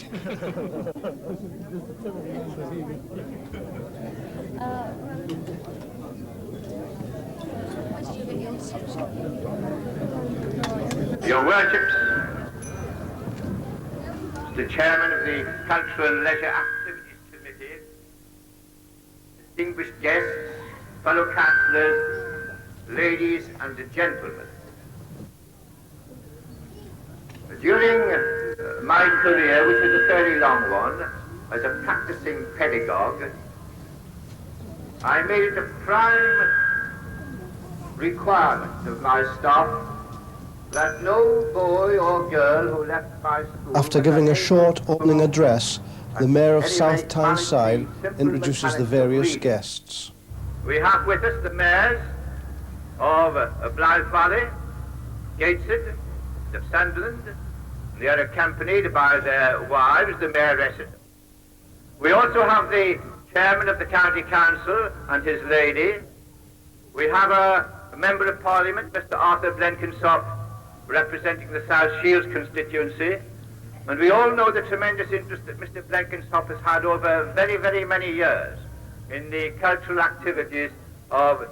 Your Worships, the Chairman of the Cultural and Leisure Activities Committee, distinguished guests, fellow councillors, ladies and gentlemen. During my career, which was a very long one, as a practicing pedagogue, I made it a prime requirement of my staff that no boy or girl who left my school... After giving a short opening address, the Mayor of South Tyneside introduces the various guests. We have with us the mayors of Blythe Valley, Gateshead, of Sunderland, and they are accompanied by their wives, the mayoresses. We also have the Chairman of the County Council and his lady. We have a Member of Parliament, Mr. Arthur Blenkinsop, representing the South Shields constituency. And we all know the tremendous interest that Mr. Blenkinsop has had over very, very many years in the cultural activities of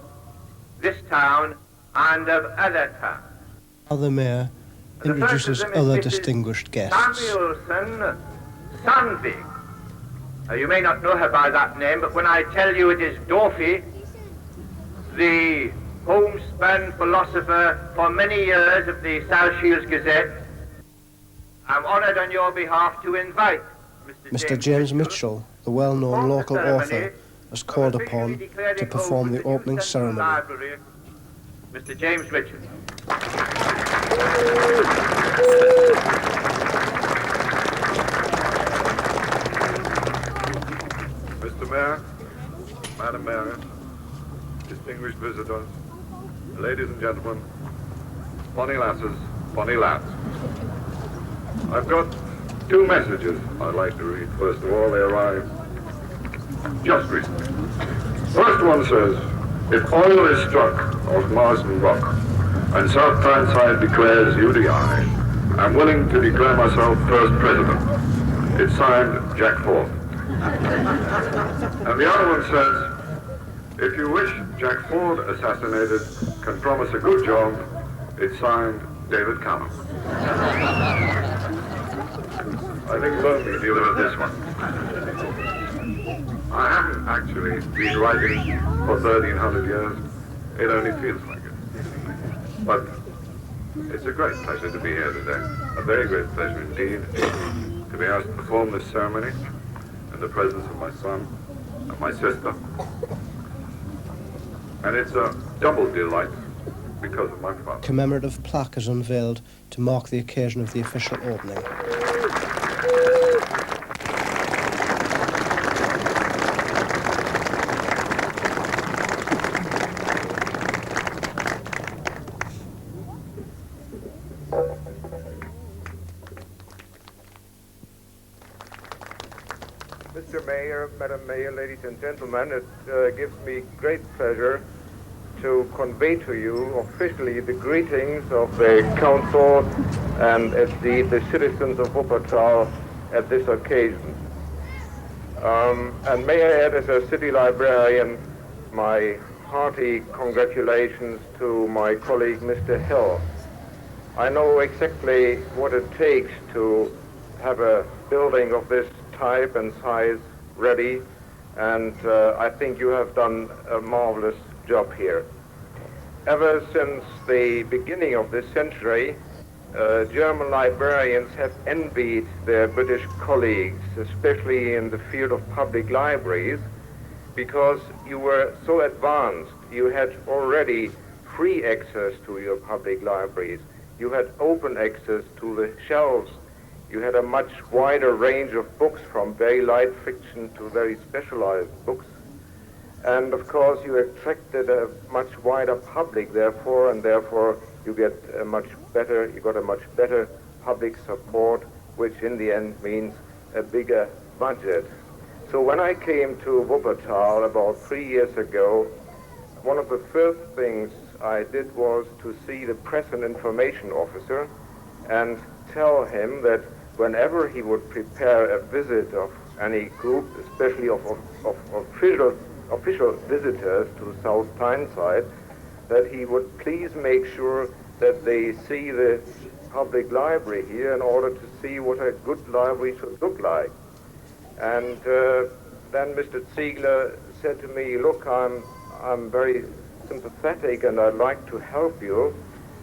this town and of other towns. Now the Mayor introduces other distinguished guests. Samuelson Sandvik. You may not know her by that name, but when I tell you it is Dorothy, the homespun philosopher for many years of the South Shields Gazette, I'm honoured on your behalf to invite Mr. James Mitchell, the well-known local author, is called upon to perform the opening ceremony. Mr. James Mitchell. Mr. Mayor, Madam Mayor, distinguished visitors, ladies and gentlemen, bonny lasses, bonny lads. I've got two messages I'd like to read. First of all, they arrived just recently. First one says, if oil is struck off Marsden Rock and South Tyneside declares UDI, I'm willing to declare myself first president. It's signed Jack Ford. And the other one says, if you wish Jack Ford assassinated, can promise a good job, it's signed David Cameron. I think both of you deal with this one. I haven't actually been writing for 1,300 years. It only feels like it. But it's a great pleasure to be here today. A very great pleasure indeed to be asked to perform this ceremony in the presence of my son and my sister. And it's a double delight because of my father. Commemorative plaque is unveiled to mark the occasion of the official opening. Mr. Mayor, Madam Mayor, ladies and gentlemen, it gives me great pleasure to convey to you officially the greetings of the Council and the citizens of Wuppertal at this occasion. And may I add, as a city librarian, my hearty congratulations to my colleague, Mr. Hill. I know exactly what it takes to have a building of this type and size ready, and I think you have done a marvelous job here. Ever since the beginning of this century, German librarians have envied their British colleagues, especially in the field of public libraries, because you were so advanced. You had already free access to your public libraries. You had open access to the shelves. You had a much wider range of books, from very light fiction to very specialized books. And of course you attracted a much wider public, therefore, and therefore you got a much better public support, which in the end means a bigger budget. So when I came to Wuppertal about 3 years ago, one of the first things I did was to see the press and information officer and tell him that whenever he would prepare a visit of any group, especially of official visitors to South Tyneside, that he would please make sure that they see the public library here in order to see what a good library should look like. And then Mr. Ziegler said to me, look, I'm very sympathetic and I'd like to help you,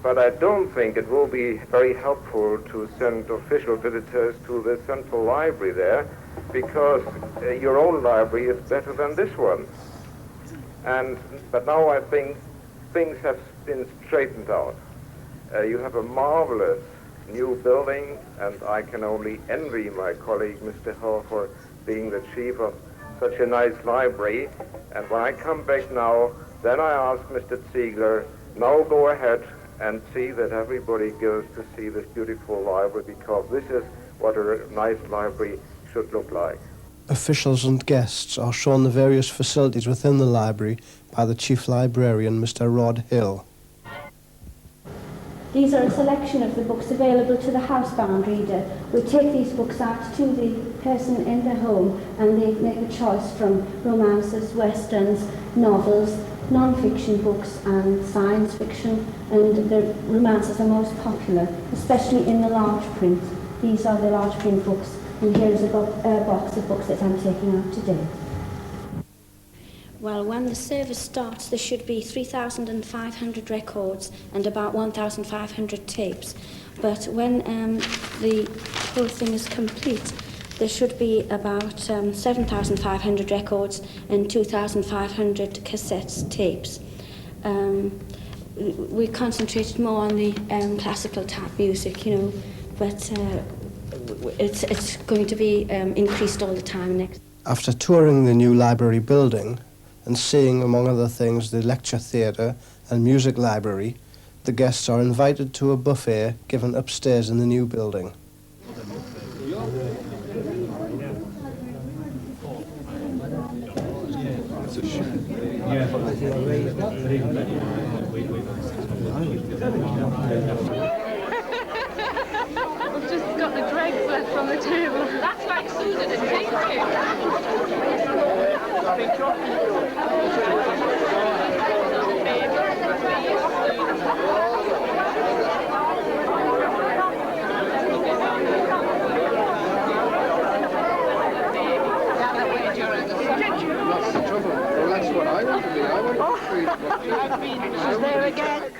but I don't think it will be very helpful to send official visitors to the Central Library there, because your own library is better than this one. But now I think things have been straightened out. You have a marvelous new building, and I can only envy my colleague Mr. Hull for being the chief of such a nice library. And when I come back now, then I ask Mr. Ziegler, now go ahead and see that everybody goes to see this beautiful library, because this is what a nice library should look like. Officials and guests are shown the various facilities within the library by the Chief Librarian, Mr. Rod Hill. These are a selection of the books available to the housebound reader. We take these books out to the person in their home, and they make a choice from romances, westerns, novels, non-fiction books and science fiction, and the romances are most popular, especially in the large print. These are the large print books, and here is a box of books that I'm taking out today. Well, when the service starts, there should be 3,500 records and about 1,500 tapes. But when the whole thing is complete, there should be about 7,500 records and 2,500 cassettes, tapes. We concentrated more on the classical type music, you know, but it's going to be increased all the time next. After touring the new library building and seeing, among other things, the lecture theatre and music library, the guests are invited to a buffet given upstairs in the new building. We've just got the dregs left on the table. That's like Susan and That's the trouble. Well, that's what I want to be. I want to be. I've been there again.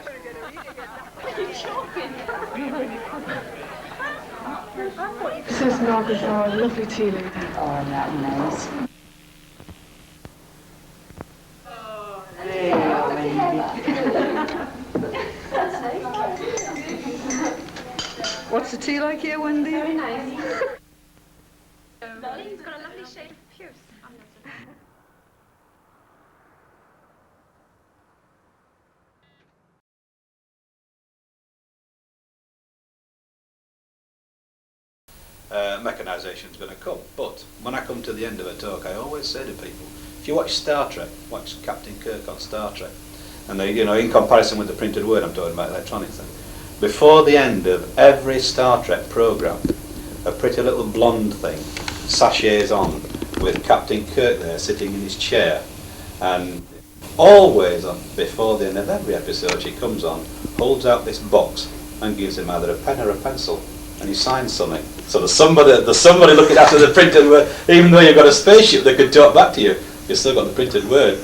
This is Margaret, our lovely tea lady. Oh, that nice. What's the tea like here, Wendy? Very nice. It's got a lovely shade of pierce. Mechanisation is going to come, but when I come to the end of a talk, I always say to people, if you watch Star Trek, watch Captain Kirk on Star Trek, and they, you know, in comparison with the printed word, I'm talking about electronics then, before the end of every Star Trek programme, a pretty little blonde thing sachets on with Captain Kirk there sitting in his chair, and always on before the end of every episode she comes on, holds out this box and gives him either a pen or a pencil, and he signs something. So there's somebody looking after the printed word. Even though you've got a spaceship that could talk back to you, you've still got the printed word.